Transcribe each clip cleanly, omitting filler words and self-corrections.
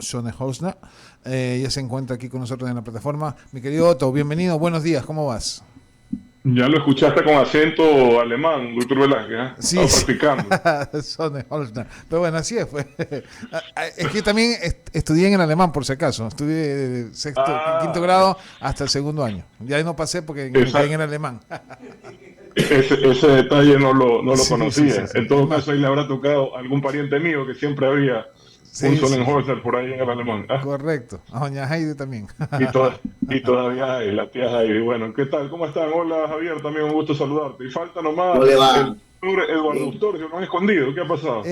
Sonehosna. Ya se encuentra aquí con nosotros en la plataforma. Mi querido Otto, bienvenido, buenos días, ¿cómo vas? Ya lo escuchaste con acento alemán, Víctor Velázquez, ¿eh? Sí, Estaba sí. practicando. Sonehosna. Pero bueno, así es, pues. Es que también estudié en el alemán, por si acaso. Estudié de sexto, quinto Ah, grado hasta el segundo año. Ya no pasé porque me esa, quedé en el alemán. ese detalle no lo Sí, sí, sí, conocía. sí. En Es todo más, caso, ahí le habrá tocado a algún pariente mío que siempre había un sí, sí, sí. Sonnenholzer por ahí en el alemán. Ah, Correcto. A doña Heidi también. y, y todavía hay, la tía Heidi. Bueno, ¿qué tal? ¿Cómo están? Hola, Javier, también un gusto saludarte. Y falta ¿Cómo nomás le el va? señor Eduardo Bien. Ustorgio, lo han escondido. ¿Qué ha pasado?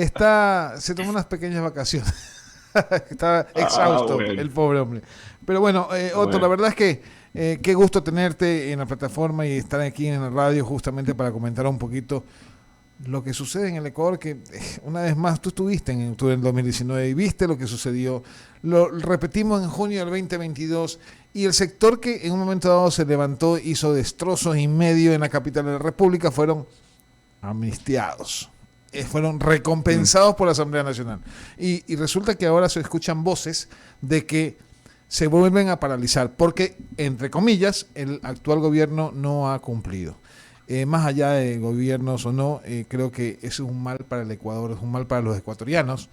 Se tomó unas pequeñas vacaciones. Estaba Ah, exhausto bueno, el pobre hombre. Pero bueno, Otto, la bueno. verdad es que qué gusto tenerte en la plataforma y estar aquí en la radio justamente para comentar un poquito lo que sucede en el Ecuador, que una vez más tú estuviste en octubre del 2019 y viste lo que sucedió. Lo repetimos en junio del 2022 y el sector que en un momento dado se levantó, hizo destrozos y medio en la capital de la República, fueron amnistiados. Fueron Mm. recompensados por la Asamblea Nacional. Y resulta que ahora se escuchan voces de que se vuelven a paralizar, porque, entre comillas, el actual gobierno no ha cumplido. Más allá de gobiernos o no, creo que eso es un mal para el Ecuador, es un mal para los ecuatorianos,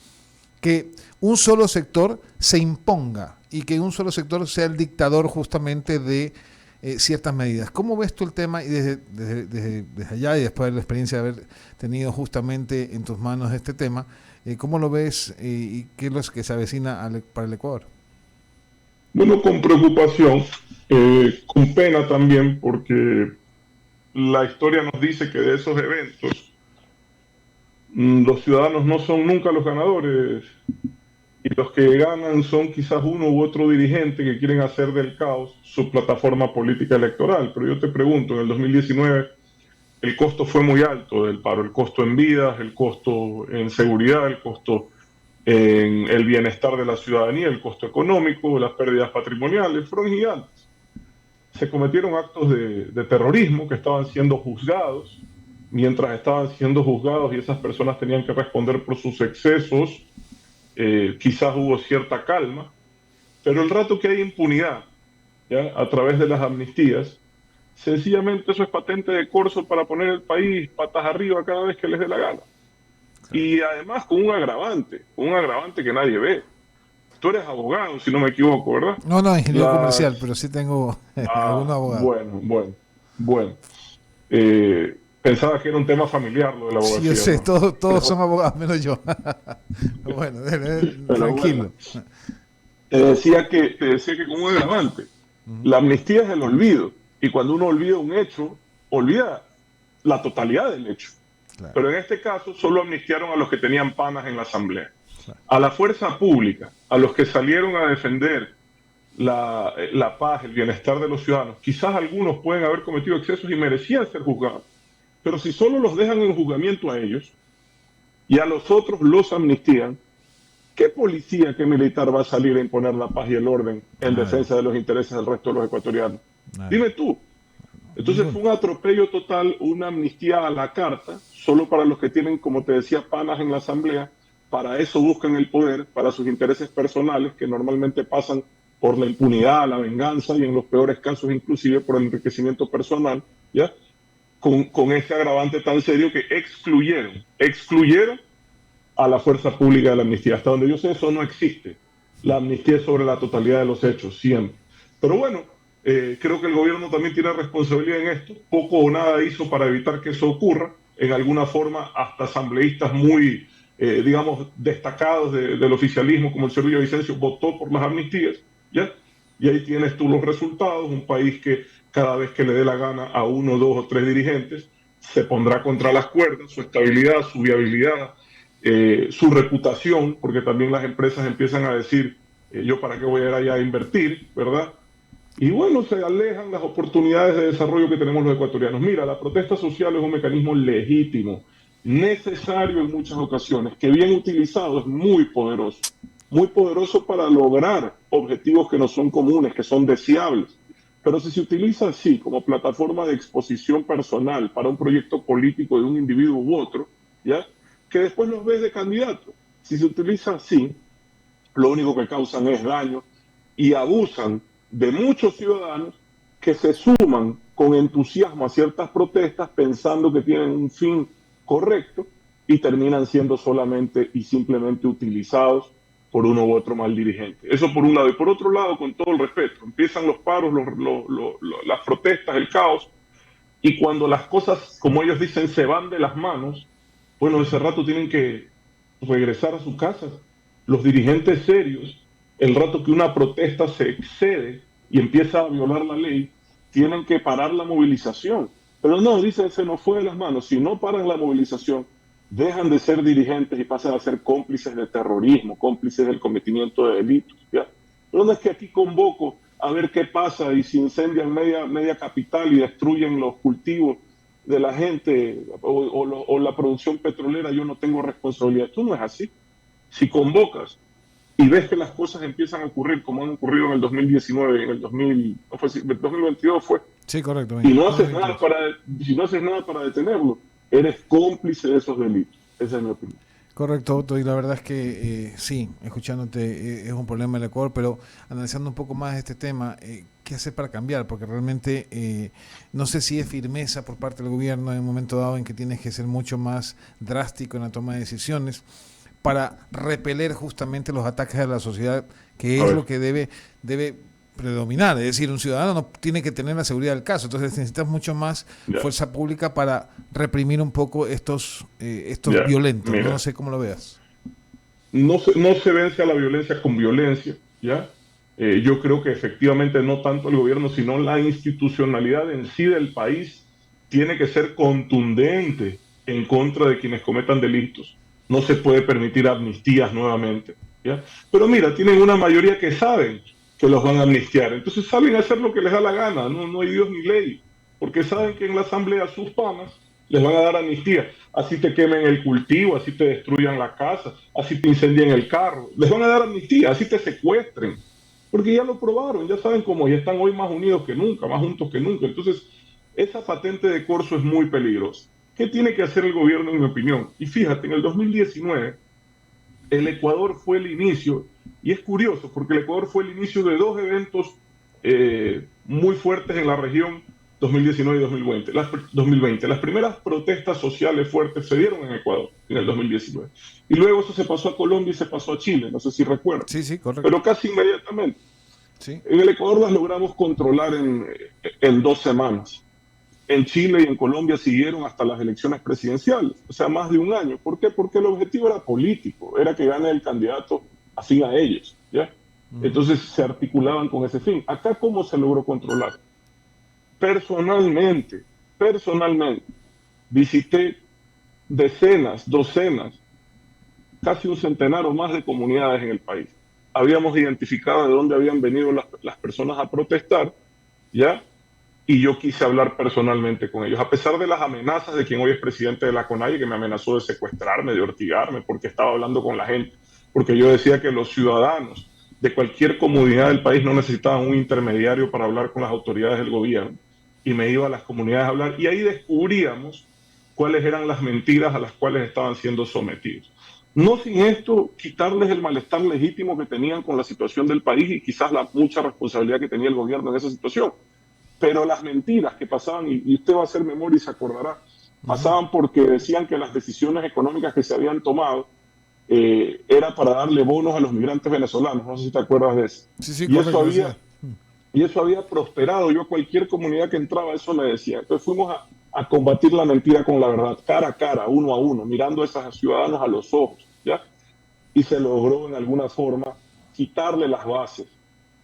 que un solo sector se imponga y que un solo sector sea el dictador justamente de ciertas medidas. ¿Cómo ves tú el tema y desde allá y después de la experiencia de haber tenido justamente en tus manos este tema, cómo lo ves y qué es lo que se avecina para el Ecuador? Bueno, con preocupación, con pena también, porque la historia nos dice que de esos eventos los ciudadanos no son nunca los ganadores y los que ganan son quizás uno u otro dirigente que quieren hacer del caos su plataforma política electoral. Pero yo te pregunto, en el 2019 el costo fue muy alto del paro, el costo en vidas, el costo en seguridad, el costo en el bienestar de la ciudadanía, el costo económico, las pérdidas patrimoniales, fueron gigantes. Se cometieron actos de terrorismo que estaban siendo juzgados. Mientras estaban siendo juzgados y esas personas tenían que responder por sus excesos, quizás hubo cierta calma, pero el rato que hay impunidad, ¿ya? A través de las amnistías, sencillamente eso es patente de corso para poner el país patas arriba cada vez que les dé la gana. Claro. Y además con un agravante que nadie ve. Tú eres abogado, si no me equivoco, ¿verdad? No, no, ingeniero comercial, Las... pero sí tengo algunos Ah, abogados. bueno. Pensaba que era un tema familiar lo de la Sí, yo abogacía, sé, ¿no? todos son Pero, abogados, menos yo. Bueno, pero bueno, tranquilo. te decía que con un agravante. Ujú. La amnistía es el olvido. Y cuando uno olvida un hecho, olvida la totalidad del hecho. Claro, Pero en este caso solo amnistiaron a los que tenían panas en la asamblea. claro. A la fuerza pública, a los que salieron a defender la paz, el bienestar de los ciudadanos. Quizás algunos pueden haber cometido excesos y merecían ser juzgados. Pero si solo los dejan en juzgamiento a ellos y a los otros los amnistían, ¿qué policía, qué militar va a salir a imponer la paz y el orden en Nadie, defensa de los intereses del resto de los ecuatorianos? nadie. Dime tú. Entonces Ninguno. fue un atropello total, una amnistía a la carta, solo para los que tienen, como te decía, panas en la asamblea. Para eso buscan el poder, para sus intereses personales, que normalmente pasan por la impunidad, la venganza y en los peores casos inclusive por el enriquecimiento personal, ¿ya? Con ese agravante tan serio que excluyeron a la fuerza pública de la amnistía. Hasta donde yo sé, eso no existe. La amnistía es sobre la totalidad de los hechos, siempre. Pero bueno, creo que el gobierno también tiene responsabilidad en esto. Poco o nada hizo para evitar que eso ocurra. En alguna forma, hasta asambleístas muy, digamos, destacados del oficialismo, como el señor Villavicencio, votó por las amnistías, ¿ya? Y ahí tienes tú los resultados, un país que cada vez que le dé la gana a uno, dos o tres dirigentes, se pondrá contra las cuerdas, su estabilidad, su viabilidad, su reputación, porque también las empresas empiezan a decir, yo para qué voy a ir allá a invertir, ¿verdad? Y bueno, se alejan las oportunidades de desarrollo que tenemos los ecuatorianos. Mira, la protesta social es un mecanismo legítimo, necesario en muchas ocasiones, que bien utilizado es muy poderoso para lograr objetivos que no son comunes, que son deseables. Pero si se utiliza así, como plataforma de exposición personal para un proyecto político de un individuo u otro, ¿ya? Que después los ves de candidato. Si se utiliza así, lo único que causan es daño y abusan de muchos ciudadanos que se suman con entusiasmo a ciertas protestas pensando que tienen un fin correcto y terminan siendo solamente y simplemente utilizados por uno u otro mal dirigente. Eso por un lado. Y por otro lado, con todo el respeto, empiezan los paros, las protestas, el caos, y cuando las cosas, como ellos dicen, se van de las manos, bueno, ese rato tienen que regresar a sus casas. Los dirigentes serios, el rato que una protesta se excede y empieza a violar la ley, tienen que parar la movilización. Pero no, dicen, se nos fue de las manos. Si no paran la movilización, dejan de ser dirigentes y pasan a ser cómplices de terrorismo, cómplices del cometimiento de delitos. ¿Ya? Pero no es que aquí convoco a ver qué pasa y si incendian media capital y destruyen los cultivos de la gente o la producción petrolera, yo no tengo responsabilidad. Esto no es así. Si convocas y ves que las cosas empiezan a ocurrir como han ocurrido en el 2019, en el 2022 fue, Sí, correcto. y no haces nada si no haces nada para detenerlo, eres cómplice de esos delitos. Esa es mi opinión. Correcto, Otto, y la verdad es que sí, escuchándote es un problema el Ecuador, pero analizando un poco más este tema, ¿qué hacer para cambiar? Porque realmente no sé si es firmeza por parte del gobierno en un momento dado en que tienes que ser mucho más drástico en la toma de decisiones para repeler justamente los ataques de la sociedad, que es lo que debe predominar. Es decir, un ciudadano no tiene que tener la seguridad del caso, entonces necesitas mucho más fuerza pública para reprimir un poco estos violentos. Mira, no sé cómo lo veas. No se vence a la violencia con violencia, ¿ya? Yo creo que efectivamente no tanto el gobierno, sino la institucionalidad en sí del país tiene que ser contundente en contra de quienes cometan delitos. No se puede permitir amnistías nuevamente, ¿ya? Pero mira, tienen una mayoría que saben que los van a amnistiar, entonces saben hacer lo que les da la gana, no hay Dios ni ley, porque saben que en la asamblea sus panas les van a dar amnistía, así te quemen el cultivo, así te destruyan la casa, así te incendien el carro, les van a dar amnistía, así te secuestren, porque ya lo probaron, ya saben cómo, ya están hoy más unidos que nunca, más juntos que nunca. Entonces esa patente de corso es muy peligrosa. ¿Qué tiene que hacer el gobierno, en mi opinión? Y fíjate, en el 2019 el Ecuador fue el inicio, y es curioso porque el Ecuador fue el inicio de dos eventos muy fuertes en la región, 2019 y 2020. Las primeras protestas sociales fuertes se dieron en Ecuador en el 2019. Y luego eso se pasó a Colombia y se pasó a Chile, no sé si recuerdan. Sí, correcto. Pero casi inmediatamente. Sí. En el Ecuador las logramos controlar en 2 semanas. En Chile y en Colombia siguieron hasta las elecciones presidenciales, o sea, más de un año. ¿Por qué? Porque el objetivo era político, era que gane el candidato así a ellos, ¿ya? Entonces se articulaban con ese fin. Acá, ¿cómo se logró controlar? Personalmente, visité decenas, docenas, casi un centenar o más de comunidades en el país. Habíamos identificado de dónde habían venido las personas a protestar, ¿ya? Y yo quise hablar personalmente con ellos, a pesar de las amenazas de quien hoy es presidente de la CONAIE, que me amenazó de secuestrarme, de hortigarme, porque estaba hablando con la gente, porque yo decía que los ciudadanos de cualquier comunidad del país no necesitaban un intermediario para hablar con las autoridades del gobierno, y me iba a las comunidades a hablar, y ahí descubríamos cuáles eran las mentiras a las cuales estaban siendo sometidos. No sin esto quitarles el malestar legítimo que tenían con la situación del país y quizás la mucha responsabilidad que tenía el gobierno en esa situación. Pero las mentiras que pasaban, y usted va a hacer memoria y se acordará, pasaban porque decían que las decisiones económicas que se habían tomado era para darle bonos a los migrantes venezolanos. No sé si te acuerdas de eso. Sí, y eso había prosperado. Yo a cualquier comunidad que entraba eso le decía. Entonces fuimos a combatir la mentira con la verdad, cara a cara, uno a uno, mirando a esos ciudadanos a los ojos, ¿ya? Y se logró en alguna forma quitarle las bases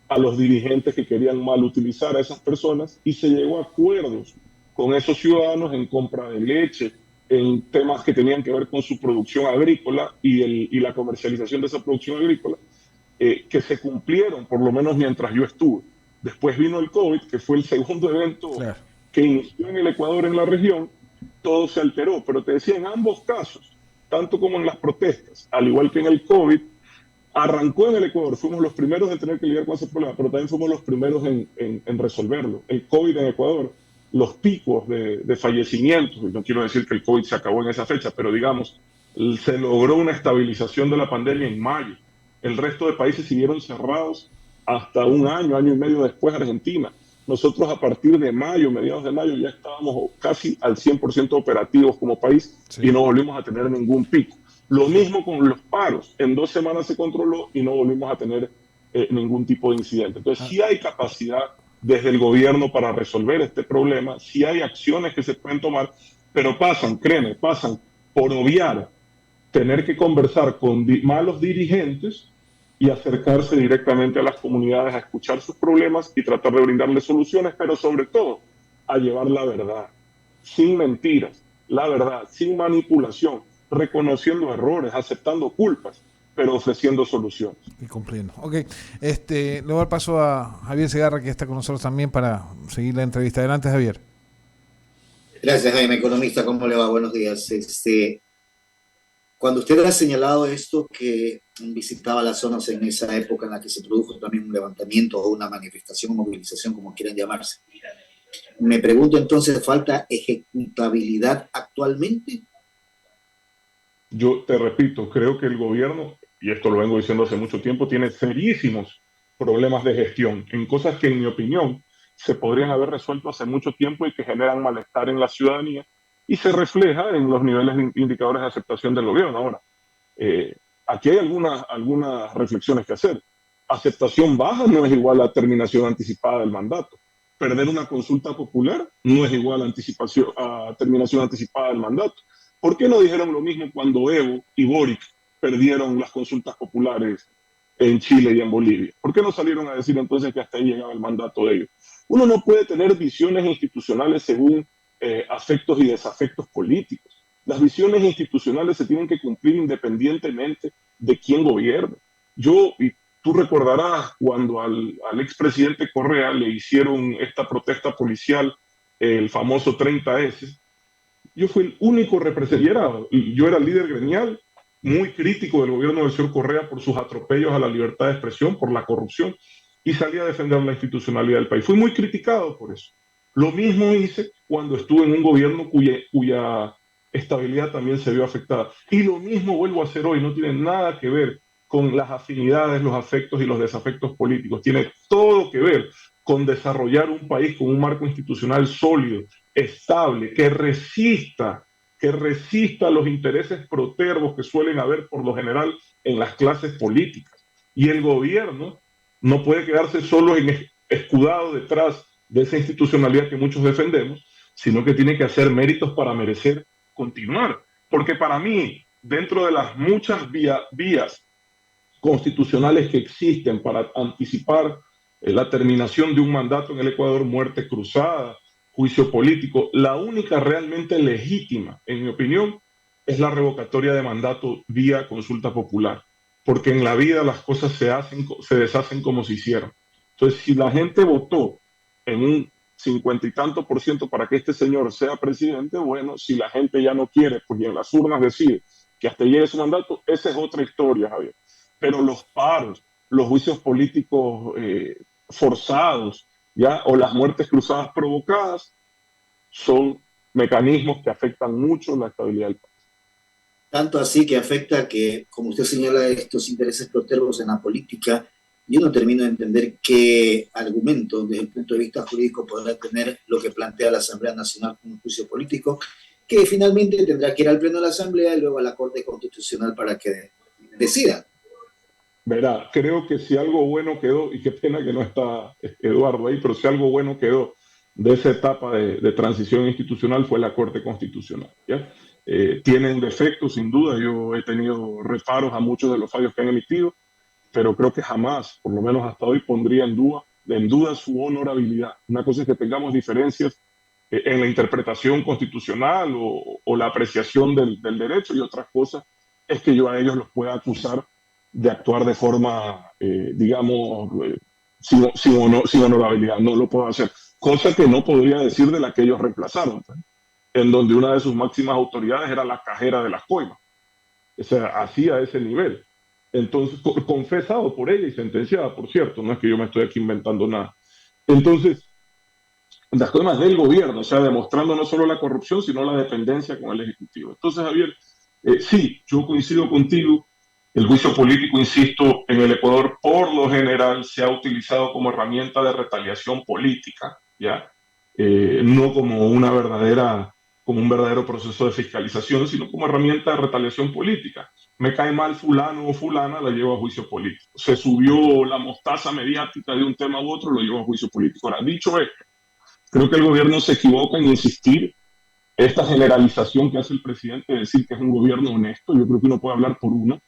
a los dirigentes que querían mal utilizar a esas personas, y se llegó a acuerdos con esos ciudadanos en compra de leche, en temas que tenían que ver con su producción agrícola y la comercialización de esa producción agrícola, que se cumplieron, por lo menos mientras yo estuve. Después vino el COVID, que fue el segundo evento que inició en el Ecuador, en la región, todo se alteró, pero te decía, en ambos casos, tanto como en las protestas, al igual que en el COVID, arrancó en el Ecuador, fuimos los primeros en tener que lidiar con ese problema, pero también fuimos los primeros en resolverlo. El COVID en Ecuador, los picos de fallecimientos, y no quiero decir que el COVID se acabó en esa fecha, pero digamos, se logró una estabilización de la pandemia en mayo, El resto de países siguieron cerrados hasta un año, año y medio después Argentina. Nosotros a partir de mayo, mediados de mayo, ya estábamos casi al 100% operativos como país y Sí, no volvimos a tener ningún pico. Lo mismo con los paros. En 2 semanas se controló y no volvimos a tener ningún tipo de incidente. Entonces, ah, sí hay capacidad desde el gobierno para resolver este problema, sí hay acciones que se pueden tomar, pero pasan, créeme, pasan por obviar tener que conversar con malos dirigentes y acercarse directamente a las comunidades a escuchar sus problemas y tratar de brindarles soluciones, pero sobre todo a llevar la verdad, sin mentiras, la verdad, sin manipulación, reconociendo errores, aceptando culpas, pero ofreciendo soluciones. y cumpliendo. Ok, le voy a dar paso a Javier Segarra, que está con nosotros también para seguir la entrevista. Adelante, Javier. Gracias, Jaime, economista. ¿Cómo le va? Buenos días. Cuando usted ha señalado esto, que visitaba las zonas en esa época en la que se produjo también un levantamiento o una manifestación, movilización, como quieran llamarse, me pregunto entonces, ¿falta ejecutabilidad actualmente? Yo te repito, creo que el gobierno, y esto lo vengo diciendo hace mucho tiempo, tiene serísimos problemas de gestión en cosas que, en mi opinión, se podrían haber resuelto hace mucho tiempo y que generan malestar en la ciudadanía y se refleja en los niveles de indicadores de aceptación del gobierno. Ahora, eh, aquí hay algunas reflexiones que hacer. Aceptación baja no es igual a terminación anticipada del mandato. Perder una consulta popular no es igual a terminación anticipada del mandato. ¿Por qué no dijeron lo mismo cuando Evo y Boric perdieron las consultas populares en Chile y en Bolivia? ¿Por qué no salieron a decir entonces que hasta ahí llegaba el mandato de ellos? Uno no puede tener visiones institucionales según afectos y desafectos políticos. Las visiones institucionales se tienen que cumplir independientemente de quién gobierne. Y tú recordarás cuando al expresidente Correa le hicieron esta protesta policial, el famoso 30S, yo fui el único representante, yo era el líder gremial, muy crítico del gobierno del señor Correa por sus atropellos a la libertad de expresión, por la corrupción, y salí a defender la institucionalidad del país. Fui muy criticado por eso. Lo mismo hice cuando estuve en un gobierno cuya estabilidad también se vio afectada. Y lo mismo vuelvo a hacer hoy, no tiene nada que ver con las afinidades, los afectos y los desafectos políticos. Tiene todo que ver con desarrollar un país con un marco institucional sólido, estable, que resista los intereses protervos que suelen haber por lo general en las clases políticas. Y el gobierno no puede quedarse solo escudado detrás de esa institucionalidad que muchos defendemos, sino que tiene que hacer méritos para merecer continuar. Porque para mí, dentro de las muchas vías constitucionales que existen para anticipar la terminación de un mandato en el Ecuador, muerte cruzada, juicio político, la única realmente legítima, en mi opinión, es la revocatoria de mandato vía consulta popular, porque en la vida las cosas se deshacen como se hicieron. Entonces, si la gente votó en un 50 y tanto% para que este señor sea presidente, bueno, si la gente ya no quiere, pues y en las urnas decide que hasta llegue su mandato, esa es otra historia, Javier. Pero los paros, los juicios políticos forzados, ¿ya? O las muertes cruzadas provocadas son mecanismos que afectan mucho la estabilidad del país. Tanto así que afecta que, como usted señala, estos intereses protervos en la política, yo no termino de entender qué argumento desde el punto de vista jurídico podrá tener lo que plantea la Asamblea Nacional como un juicio político, que finalmente tendrá que ir al Pleno de la Asamblea y luego a la Corte Constitucional para que decida. Verá, creo que si algo bueno quedó, y qué pena que no está Eduardo ahí, pero si algo bueno quedó de esa etapa de transición institucional fue la Corte Constitucional. ¿Ya? Tienen defectos, sin duda, yo he tenido reparos a muchos de los fallos que han emitido, pero creo que jamás, por lo menos hasta hoy, pondría en duda su honorabilidad. Una cosa es que tengamos diferencias en la interpretación constitucional o la apreciación del derecho, y otra cosa es que yo a ellos los pueda acusar de actuar de forma, digamos, sin honorabilidad. No lo puedo hacer. Cosa que no podría decir de la que ellos reemplazaron, pues, en donde una de sus máximas autoridades era la cajera de las coimas. O sea, así a ese nivel. Entonces, confesado por ella y sentenciada, por cierto, no es que yo me estoy aquí inventando nada. Entonces, las coimas del gobierno, o sea, demostrando no solo la corrupción, sino la dependencia con el Ejecutivo. Entonces, Javier, sí, yo coincido contigo El juicio político, insisto, en el Ecuador por lo general se ha utilizado como herramienta de retaliación política, ¿ya? No como como un verdadero proceso de fiscalización, sino como herramienta de retaliación política. Me cae mal fulano o fulana, la llevo a juicio político. Se subió la mostaza mediática de un tema u otro, lo llevo a juicio político. Ahora, dicho esto, creo que el gobierno se equivoca en insistir esta generalización que hace el presidente de decir que es un gobierno honesto. Yo creo que uno puede hablar por uno.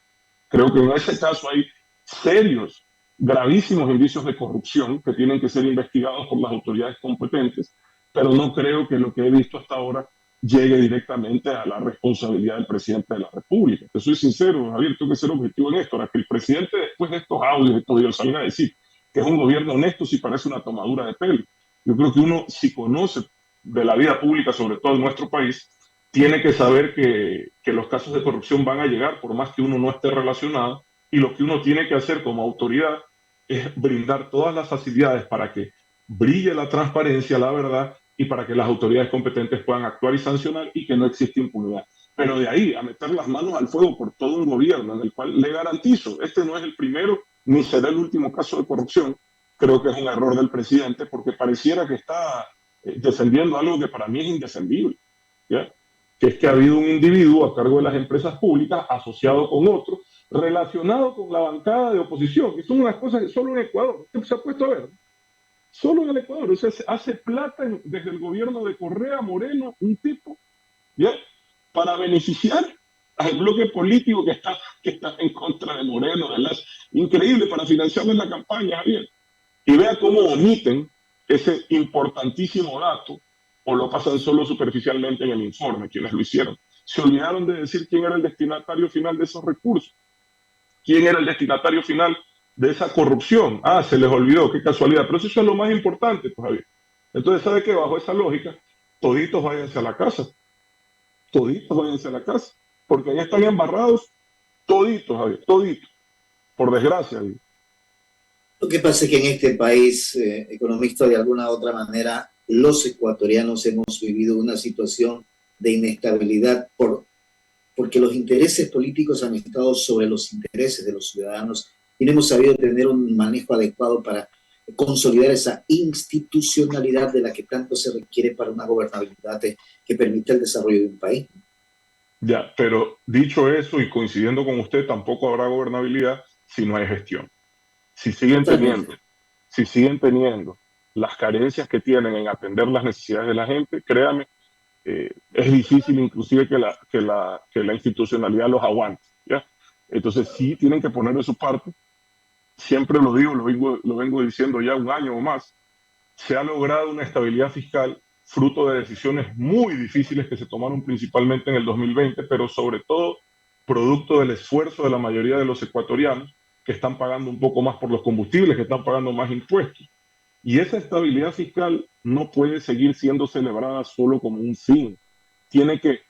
Creo que en ese caso hay serios, gravísimos indicios de corrupción que tienen que ser investigados por las autoridades competentes, pero no creo que lo que he visto hasta ahora llegue directamente a la responsabilidad del presidente de la República. Te soy sincero, Javier, tengo que ser objetivo en esto. Ahora, que el presidente, después de estos audios, de estos videos, salga a decir que es un gobierno honesto, sí parece una tomadura de pelo. Yo creo que uno, si conoce de la vida pública, sobre todo en nuestro país, tiene que saber que los casos de corrupción van a llegar por más que uno no esté relacionado, y lo que uno tiene que hacer como autoridad es brindar todas las facilidades para que brille la transparencia, la verdad, y para que las autoridades competentes puedan actuar y sancionar y que no existe impunidad. Pero de ahí a meter las manos al fuego por todo un gobierno en el cual le garantizo, este no es el primero ni será el último caso de corrupción, creo que es un error del presidente porque pareciera que está defendiendo algo que para mí es indefendible, ¿ya? Que es que ha habido un individuo a cargo de las empresas públicas asociado con otro, relacionado con la bancada de oposición, que son unas cosas que solo en Ecuador se ha puesto a ver, solo en el Ecuador, o sea, se hace plata desde el gobierno de Correa Moreno, un tipo, ¿ya? Para beneficiar al bloque político que está en contra de Moreno, de las, increíble, para financiarles la campaña, Javier. Y vea cómo omiten ese importantísimo dato o lo pasan solo superficialmente en el informe, quienes lo hicieron. Se olvidaron de decir quién era el destinatario final de esos recursos, quién era el destinatario final de esa corrupción. Ah, se les olvidó, qué casualidad. Pero eso es lo más importante, pues, Javier. Entonces, ¿sabe qué? Bajo esa lógica, toditos váyanse a la casa. Toditos váyanse a la casa. Porque ahí están embarrados toditos, Javier, toditos. Por desgracia, Javier. Lo que pasa es que en este país, economista, de alguna u otra manera, los ecuatorianos hemos vivido una situación de inestabilidad porque los intereses políticos han estado sobre los intereses de los ciudadanos y no hemos sabido tener un manejo adecuado para consolidar esa institucionalidad de la que tanto se requiere para una gobernabilidad que permita el desarrollo de un país. Ya, pero dicho eso y coincidiendo con usted, tampoco habrá gobernabilidad si no hay gestión. Si siguen teniendo las carencias que tienen en atender las necesidades de la gente, créame, es difícil inclusive que la institucionalidad los aguante, ¿ya? Entonces sí tienen que poner de su parte. Siempre lo digo, lo vengo diciendo ya un año o más. Se ha logrado una estabilidad fiscal fruto de decisiones muy difíciles que se tomaron principalmente en el 2020, pero sobre todo producto del esfuerzo de la mayoría de los ecuatorianos que están pagando un poco más por los combustibles, que están pagando más impuestos. Y esa estabilidad fiscal no puede seguir siendo celebrada solo como un fin. Tiene que,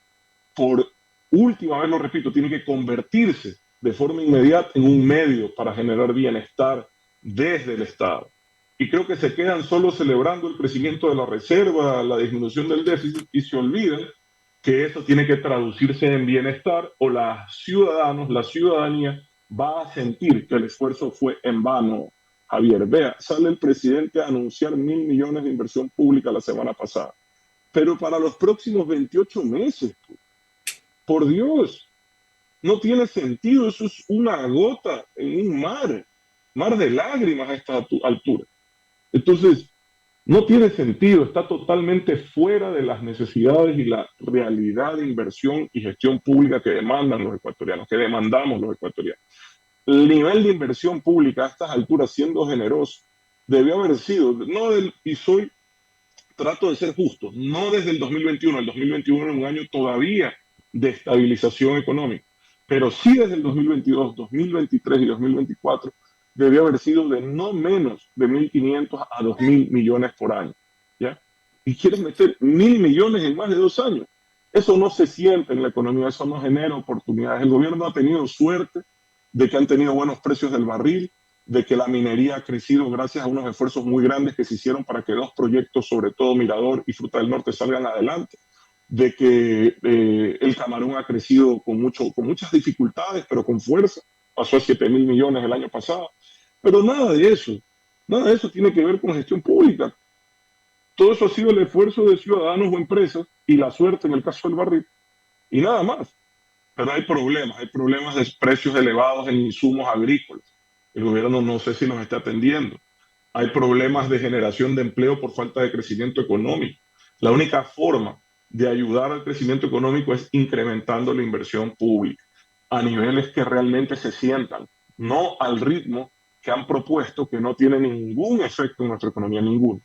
por última vez lo repito, tiene que convertirse de forma inmediata en un medio para generar bienestar desde el Estado. Y creo que se quedan solo celebrando el crecimiento de la reserva, la disminución del déficit, y se olvidan que eso tiene que traducirse en bienestar o la ciudadanía va a sentir que el esfuerzo fue en vano. Javier, vea, sale el presidente a anunciar 1.000 millones de inversión pública la semana pasada, pero para los próximos 28 meses, por Dios, no tiene sentido, eso es una gota en un mar de lágrimas a esta altura. Entonces, no tiene sentido, está totalmente fuera de las necesidades y la realidad de inversión y gestión pública que demandan los ecuatorianos, que demandamos los ecuatorianos. El nivel de inversión pública a estas alturas, siendo generoso, debió haber sido, trato de ser justo, no desde el 2021, el 2021 es un año todavía de estabilización económica, pero sí desde el 2022, 2023 y 2024, debió haber sido de no menos de 1.500 a 2.000 millones por año, ¿ya? Y quieren meter 1.000 millones en más de 2 años. Eso no se siente en la economía, eso no genera oportunidades. El gobierno ha tenido suerte de que han tenido buenos precios del barril, de que la minería ha crecido gracias a unos esfuerzos muy grandes que se hicieron para que 2 proyectos, sobre todo Mirador y Fruta del Norte, salgan adelante, de que el camarón ha crecido con muchas dificultades, pero con fuerza. pasó a 7.000 millones el año pasado. Pero nada de eso tiene que ver con gestión pública. Todo eso ha sido el esfuerzo de ciudadanos o empresas y la suerte en el caso del barril y nada más. Pero hay problemas de precios elevados en insumos agrícolas. El gobierno no sé si nos está atendiendo. Hay problemas de generación de empleo por falta de crecimiento económico. La única forma de ayudar al crecimiento económico es incrementando la inversión pública a niveles que realmente se sientan, no al ritmo que han propuesto, que no tiene ningún efecto en nuestra economía, ninguno.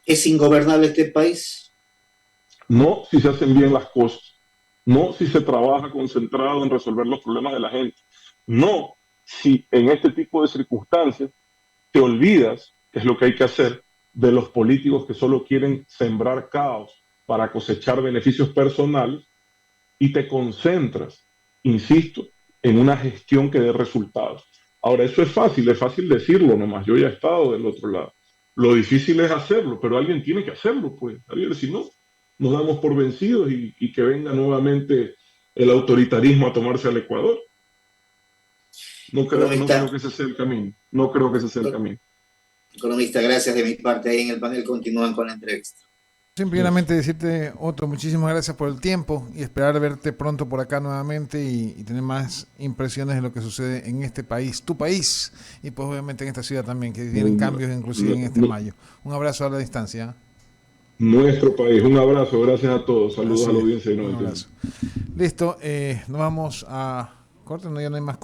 ¿Es ingobernable este país? No si se hacen bien las cosas, no si se trabaja concentrado en resolver los problemas de la gente, no si en este tipo de circunstancias te olvidas, que es lo que hay que hacer, de los políticos que solo quieren sembrar caos para cosechar beneficios personales y te concentras, insisto, en una gestión que dé resultados. Ahora, eso es fácil decirlo nomás, yo ya he estado del otro lado. Lo difícil es hacerlo, pero alguien tiene que hacerlo, pues. Alguien, si no, nos damos por vencidos y que venga nuevamente el autoritarismo a tomarse al Ecuador. No creo que ese sea el camino. No creo que ese sea el camino. Economista, gracias de mi parte. Ahí en el panel continúan con la entrevista. Simplemente decirte, Otto, muchísimas gracias por el tiempo y esperar verte pronto por acá nuevamente y tener más impresiones de lo que sucede en este país, tu país, y pues obviamente en esta ciudad también, que tienen cambios inclusive en este mayo. Un abrazo a la distancia. Nuestro país, un abrazo, gracias a todos, saludos a la audiencia. Un abrazo. Listo, nos vamos a corte, no, ya no hay más corte.